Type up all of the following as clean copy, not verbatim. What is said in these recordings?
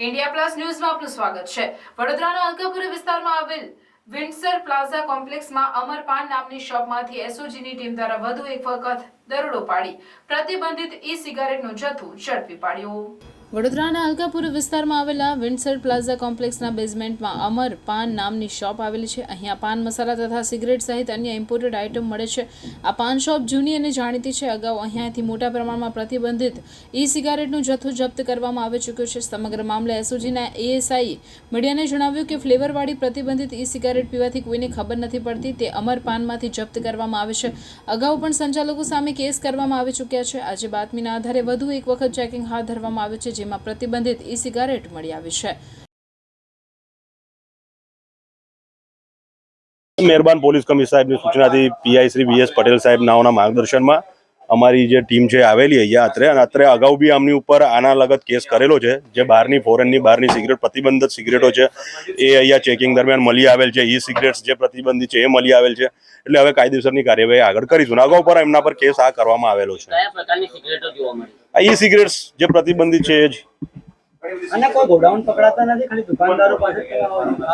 India plus ન્યૂઝમાં આપનું સ્વાગત છે। વડોદરાના અલકાપુરી વિસ્તારમાં આવેલ વિન્ડસર પ્લાઝા કોમ્પ્લેક્સમાં અમર પાન નામની શોપમાંથી એસઓજીની ટીમ દ્વારા વધુ એક વખત દરોડો પાડી પ્રતિબંધિત ઈ સિગારેટનો જથ્થો ઝડપી પાડ્યો। વડોદરાના અલકાપુરી વિસ્તારમાં આવેલા વિન્ડસર પ્લાઝા કોમ્પ્લેક્સના બેઝમેન્ટમાં અમર પાન નામની શોપ આવેલી છે। અહીંયા પાન મસાલા તથા સિગરેટ સહિત અન્ય ઇમ્પોર્ટેડ આઇટમ મળે છે। આ પાન શોપ જૂની અને જાણીતી છે। અગાઉ અહીંયાથી મોટા પ્રમાણમાં પ્રતિબંધિત ઈ સિગારેટનો જથ્થો જપ્ત કરવામાં આવી ચૂક્યો છે। સમગ્ર મામલે એસઓજીના એએસઆઈ મીડિયાને જણાવ્યું કે ફ્લેવરવાળી પ્રતિબંધિત ઈ સિગારેટ પીવાથી કોઈને ખબર નથી પડતી, તે અમર પાનમાંથી જપ્ત કરવામાં આવે છે। અગાઉ પણ સંચાલકો સામે કેસ કરવામાં આવી ચૂક્યા છે। આજે બાતમીના આધારે વધુ એક વખત ચેકિંગ હાથ ધરવામાં આવ્યું છે, જેમાં પ્રતિબંધિત ઈ સિગારેટ મળી આવી છે। મહેરબાન પોલીસ કમિશનર સાહેબની સૂચનાથી પીઆઈ શ્રી વીએસ પટેલ સાહેબ નાઓના માર્ગદર્શનમાં અમારી જે ટીમ છે આવેલી અહીંયા અત્રે અગાઉ બી આમની ઉપર આના લગત કેસ કરેલો છે। જે બહારની ફોરેનની બહારની સિગરેટ પ્રતિબંધિત સિગરેટો છે એ અહીંયા ચેકિંગ દરમિયાન મળી આવેલ છે। ઈ સિગરેટ્સ જે પ્રતિબંધિત છે એ મળી આવેલ છે, એટલે હવે કાયદેસરની કાર્યવાહી આગળ કરીશું। અગાઉ પર એમના પર કેસ આ કરવામાં આવેલો છે। કયા પ્રકારની સિગરેટો જોવા મળી? આ ઈ સિગરેટ્સ જે પ્રતિબંધિત છે એ જ। અને કોઈ ગોડાઉન પકડાતા નથી, ખાલી દુકાનદારો પાસે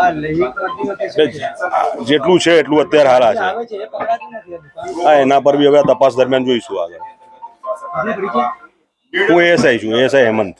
આ લઈ કરતી હતી જેટલું છે એટલું અત્યારે હાલ આ આવે છે એ પકડાતી નથી આ દુકાન। હા, એના પર બી હવે તપાસ દરમિયાન જોઈશું આગળ। અને બીજી હું એએસઆઈ છું, એએસઆઈ હેમંત।